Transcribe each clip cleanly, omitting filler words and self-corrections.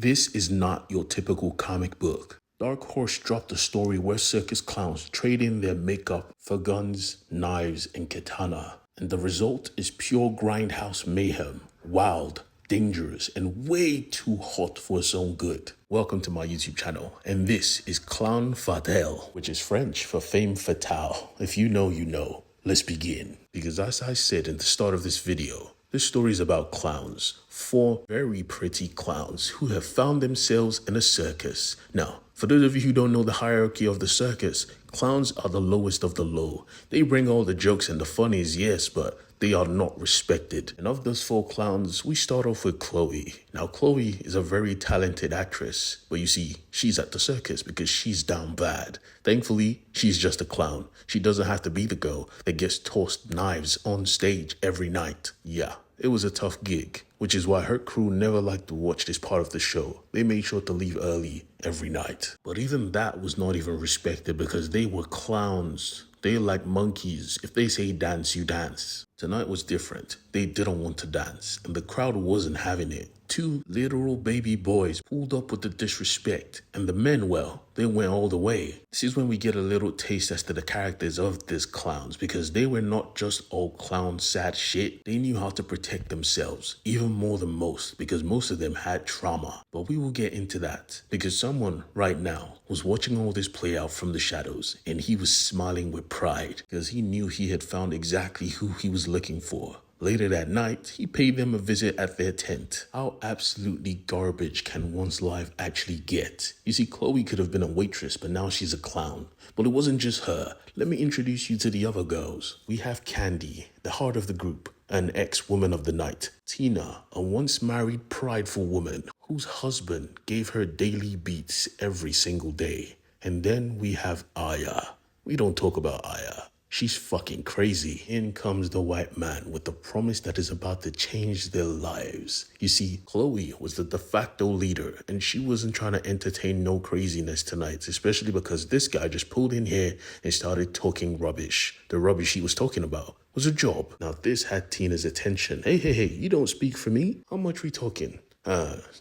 This is not your typical comic book. Dark Horse dropped a story where circus clowns trade in their makeup for guns, knives, and katana. And the result is pure grindhouse mayhem. Wild, dangerous, and way too hot for its own good. Welcome to my YouTube channel, and this is Clown Fatale, which is French for Femme Fatale. If you know, you know. Let's begin. Because as I said in the start of this video, this story is about clowns. 4 very pretty clowns who have found themselves in a circus. Now, for those of you who don't know the hierarchy of the circus, clowns are the lowest of the low. They bring all the jokes and the funnies, yes, but they are not respected. And of those 4 clowns, we start off with Chloe. Now, Chloe is a very talented actress, but you see, she's at the circus because she's down bad. Thankfully, she's just a clown. She doesn't have to be the girl that gets tossed knives on stage every night. Yeah, it was a tough gig, which is why her crew never liked to watch this part of the show. They made sure to leave early every night. But even that was not even respected because they were clowns. They like monkeys. If they say dance, you dance. Tonight was different. They didn't want to dance, and the crowd wasn't having it. 2 literal baby boys pulled up with the disrespect, and the men, well, they went all the way. This is when we get a little taste as to the characters of these clowns, because they were not just all clown sad shit. They knew how to protect themselves, even more than most, because most of them had trauma. But we will get into that, because someone right now was watching all this play out from the shadows, and he was smiling with pride, because he knew he had found exactly who he was looking for. Later that night, he paid them a visit at their tent. How absolutely garbage can one's life actually get? You see, Chloe could have been a waitress, but now she's a clown. But it wasn't just her. Let me introduce you to the other girls. We have Candy, the heart of the group, an ex-woman of the night. Tina, a once married prideful woman whose husband gave her daily beats every single day. And then we have Aya. We don't talk about Aya. She's fucking crazy. In comes the white man with the promise that is about to change their lives. You see, Chloe was the de facto leader, and she wasn't trying to entertain no craziness tonight, especially because this guy just pulled in here and started talking rubbish. The rubbish he was talking about was a job. Now this had Tina's attention. Hey, you don't speak for me? How much we talking?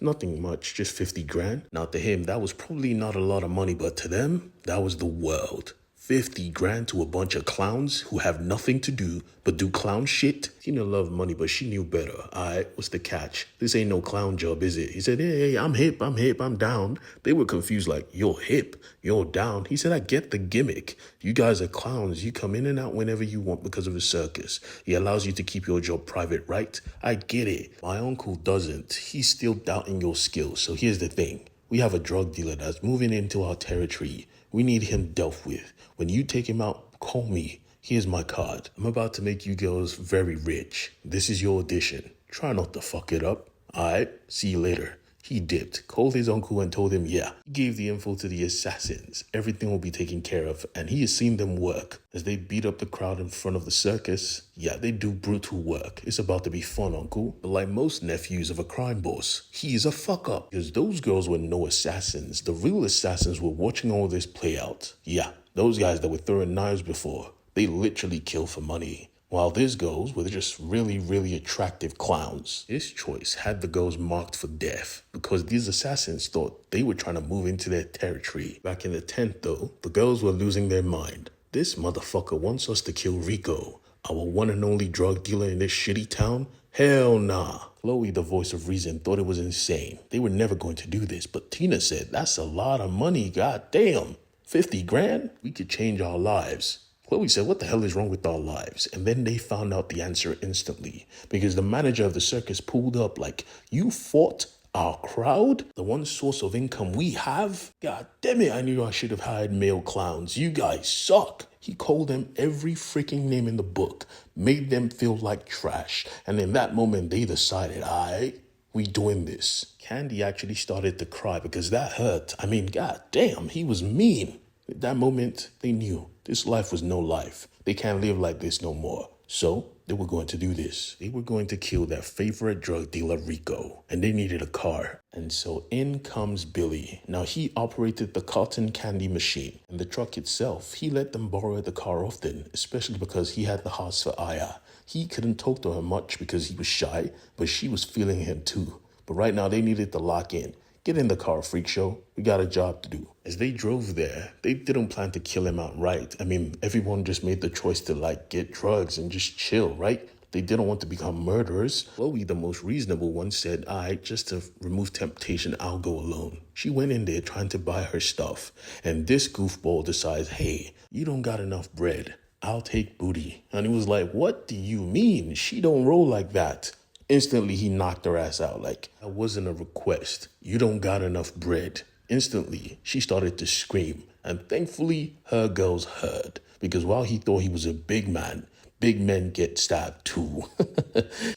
Nothing much, just 50 grand. Now to him, that was probably not a lot of money, but to them, that was the world. 50 grand to a bunch of clowns who have nothing to do but do clown shit? Tina loved money, but she knew better. Alright, what's the catch? This ain't no clown job, is it? He said, hey, I'm hip, I'm down. They were confused like, you're hip, you're down. He said, I get the gimmick. You guys are clowns. You come in and out whenever you want because of a circus. He allows you to keep your job private, right? I get it. My uncle doesn't. He's still doubting your skills. So here's the thing. We have a drug dealer that's moving into our territory. We need him dealt with. When you take him out, call me. Here's my card. I'm about to make you girls very rich. This is your audition. Try not to fuck it up. Alright, see you later. He dipped, called his uncle and told him, yeah. He gave the info to the assassins. Everything will be taken care of, and he has seen them work. As they beat up the crowd in front of the circus, yeah, they do brutal work. It's about to be fun, uncle. But like most nephews of a crime boss, he is a fuck up. Because those girls were no assassins. The real assassins were watching all this play out. Yeah, those guys that were throwing knives before, they literally kill for money. While these girls were just really attractive clowns. His choice had the girls marked for death because these assassins thought they were trying to move into their territory. Back in the tent though, the girls were losing their mind. This motherfucker wants us to kill Rico, our one and only drug dealer in this shitty town? Hell nah. Chloe, the voice of reason, thought it was insane. They were never going to do this, but Tina said, that's a lot of money, goddamn. 50 grand? We could change our lives. Chloe said, what the hell is wrong with our lives? And then they found out the answer instantly because the manager of the circus pulled up like, you fought our crowd? The one source of income we have? God damn it, I knew I should have hired male clowns. You guys suck. He called them every freaking name in the book, made them feel like trash. And in that moment, they decided, alright, we doing this. Candy actually started to cry because that hurt. I mean, god damn, he was mean. At that moment, they knew this life was no life. They can't live like this no more. So they were going to do this. They were going to kill their favorite drug dealer, Rico. And they needed a car. And so in comes Billy. Now he operated the cotton candy machine. And the truck itself, he let them borrow the car often, especially because he had the hearts for Aya. He couldn't talk to her much because he was shy, but she was feeling him too. But right now they needed to lock in. Get in the car, freak show. We got a job to do. As they drove there, they didn't plan to kill him outright. I mean, everyone just made the choice to get drugs and just chill, right? They didn't want to become murderers. Chloe, the most reasonable one, said, alright, just to remove temptation, I'll go alone. She went in there trying to buy her stuff. And this goofball decides, hey, you don't got enough bread. I'll take booty. And he was like, what do you mean? She don't roll like that. Instantly, he knocked her ass out. That wasn't a request. You don't got enough bread. Instantly, she started to scream. And thankfully, her girls heard. Because while he thought he was a big man, big men get stabbed too.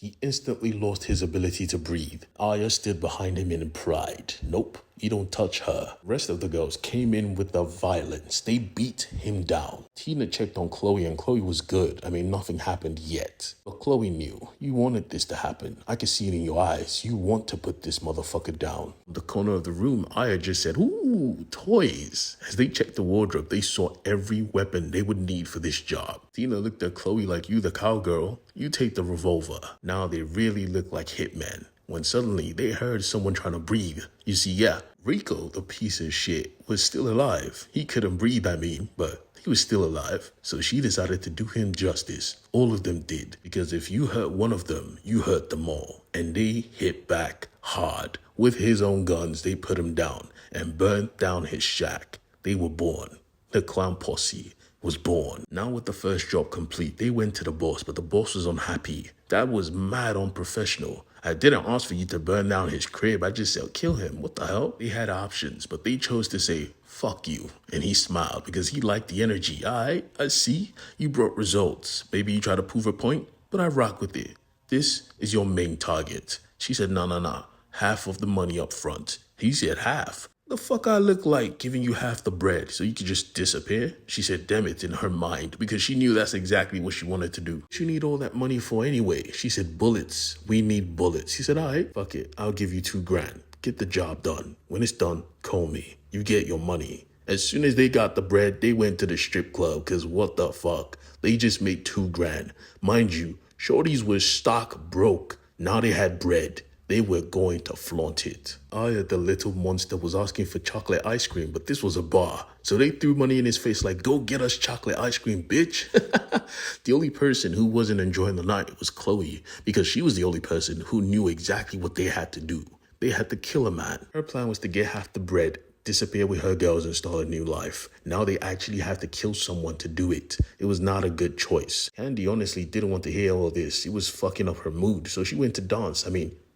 He instantly lost his ability to breathe. Aya stood behind him in pride. Nope, you don't touch her. The rest of the girls came in with the violence. They beat him down. Tina checked on Chloe and Chloe was good. I mean, nothing happened yet. But Chloe knew. You wanted this to happen. I could see it in your eyes. You want to put this motherfucker down. In the corner of the room, Aya just said, ooh, toys. As they checked the wardrobe, they saw every weapon they would need for this job. Tina looked at Chloe like, you the cowgirl, you take the revolver. Now they really look like hitmen. When suddenly they heard someone trying to breathe. You see, yeah, Rico, the piece of shit, was still alive. He couldn't breathe, but he was still alive. So she decided to do him justice. All of them did. Because if you hurt one of them, you hurt them all. And they hit back hard. With his own guns, they put him down and burned down his shack. They were born. The clown posse was born. Now with the first job complete, they went to the boss, but the boss was unhappy. That was mad unprofessional. I didn't ask for you to burn down his crib. I just said, kill him. What the hell? They had options, but they chose to say, fuck you. And he smiled because he liked the energy. Alright, I see. You brought results. Maybe you try to prove a point, but I rock with it. This is your main target. She said, nah. Half of the money up front. He said, half? The fuck I look like giving you half the bread so you could just disappear? She said, damn it, in her mind, because she knew that's exactly what she wanted to do. What you need all that money for anyway? She said, bullets. We need bullets. He said, all right, fuck it. I'll give you $2,000. Get the job done. When it's done, call me. You get your money. As soon as they got the bread, they went to the strip club, because what the fuck? They just made $2,000. Mind you, shorties were stock broke. Now they had bread. They were going to flaunt it. Aya, the little monster, was asking for chocolate ice cream, but this was a bar. So they threw money in his face like, go get us chocolate ice cream, bitch. The only person who wasn't enjoying the night was Chloe, because she was the only person who knew exactly what they had to do. They had to kill a man. Her plan was to get half the bread, disappear with her girls and start a new life. Now they actually have to kill someone to do it. It was not a good choice. Candy honestly didn't want to hear all this. It was fucking up her mood, so she went to dance.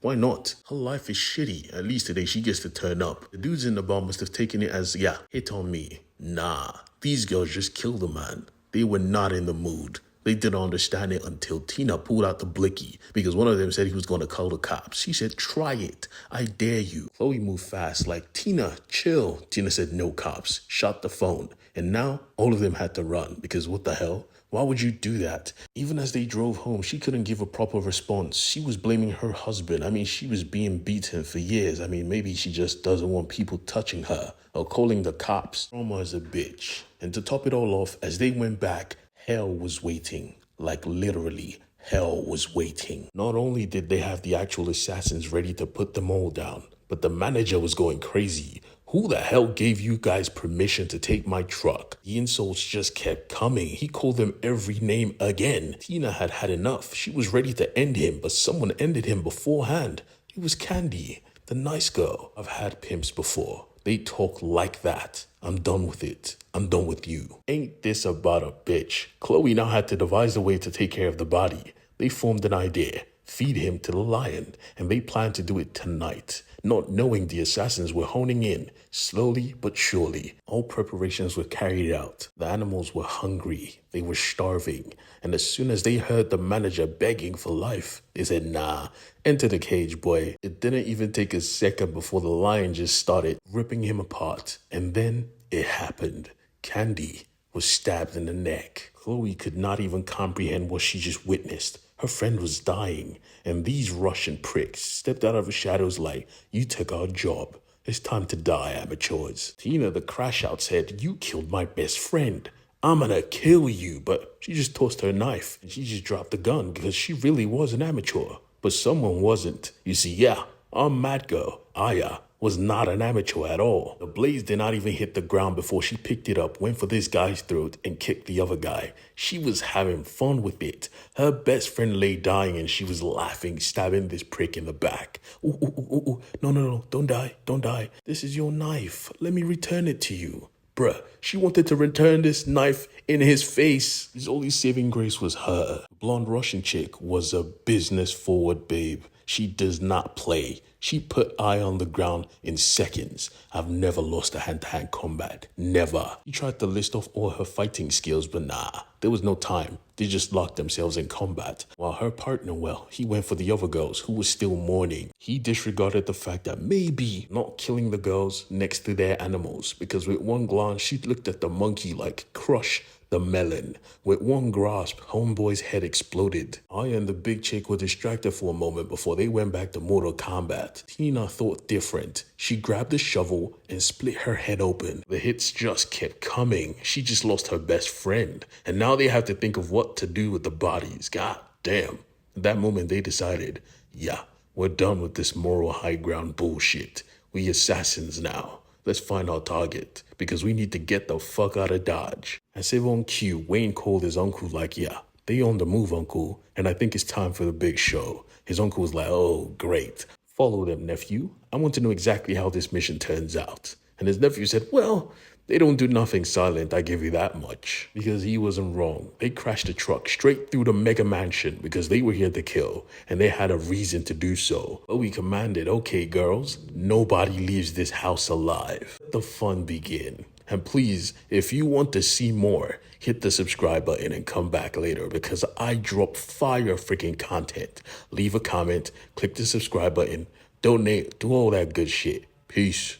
Why not? Her life is shitty. At least today she gets to turn up. The dudes in the bar must have taken it as, yeah, hit on me. Nah, these girls just killed the man. They were not in the mood. They didn't understand it until Tina pulled out the blicky because one of them said he was going to call the cops. She said, try it. I dare you. Chloe moved fast like, Tina, chill. Tina said, no cops. Shot the phone. And now all of them had to run because what the hell? Why would you do that? Even as they drove home, she couldn't give a proper response. She was blaming her husband. She was being beaten for years. Maybe she just doesn't want people touching her or calling the cops. Trauma is a bitch. And to top it all off, as they went back, hell was waiting. Like literally, hell was waiting. Not only did they have the actual assassins ready to put them all down, but the manager was going crazy. Who the hell gave you guys permission to take my truck? The insults just kept coming. He called them every name again. Tina had had enough. She was ready to end him, but someone ended him beforehand. It was Candy, the nice girl. I've had pimps before. They talk like that. I'm done with it. I'm done with you. Ain't this about a bitch? Chloe now had to devise a way to take care of the body. They formed an idea. Feed him to the lion, and they planned to do it tonight. Not knowing the assassins were honing in, slowly but surely. All preparations were carried out. The animals were hungry. They were starving. And as soon as they heard the manager begging for life, they said, nah, enter the cage, boy. It didn't even take a second before the lion just started ripping him apart. And then it happened. Candy was stabbed in the neck. Chloe could not even comprehend what she just witnessed. Her friend was dying, and these Russian pricks stepped out of the shadows like, you took our job. It's time to die, amateurs. Tina, the crash out, said, you killed my best friend. I'm gonna kill you. But she just tossed her knife, and she just dropped the gun because she really was an amateur. But someone wasn't. You see, yeah, our mad girl, Aya, was not an amateur at all. The blades did not even hit the ground before she picked it up, went for this guy's throat, and kicked the other guy. She was having fun with it. Her best friend lay dying and she was laughing, stabbing this prick in the back. Ooh, ooh, ooh, ooh. No, don't die, don't die. This is your knife. Let me return it to you. Bruh, she wanted to return this knife in his face. His only saving grace was her. The blonde Russian chick was a business-forward babe. She does not play. She put eye on the ground in seconds. I've never lost a hand-to-hand combat. Never. She tried to list off all her fighting skills, but nah, there was no time. They just locked themselves in combat. While her partner, well, he went for the other girls who were still mourning. He disregarded the fact that maybe not killing the girls next to their animals, because with one glance, she looked at the monkey like crush the melon. With one grasp, homeboy's head exploded. I and the big chick were distracted for a moment before they went back to Mortal Kombat. Tina thought different. She grabbed a shovel and split her head open. The hits just kept coming. She just lost her best friend. And now they have to think of what to do with the bodies. God damn. At that moment they decided, yeah, we're done with this moral high ground bullshit. We assassins now. Let's find our target, because we need to get the fuck out of Dodge. As if on cue, Wayne called his uncle like, yeah, they on the move, uncle, and I think it's time for the big show. His uncle was like, oh, great. Follow them, nephew. I want to know exactly how this mission turns out. And his nephew said, well, they don't do nothing silent, I give you that much. Because he wasn't wrong. They crashed the truck straight through the mega mansion because they were here to kill, and they had a reason to do so. But we commanded, okay, girls, nobody leaves this house alive. Let the fun begin. And please, if you want to see more, hit the subscribe button and come back later, because I drop fire freaking content. Leave a comment, click the subscribe button, donate, do all that good shit. Peace.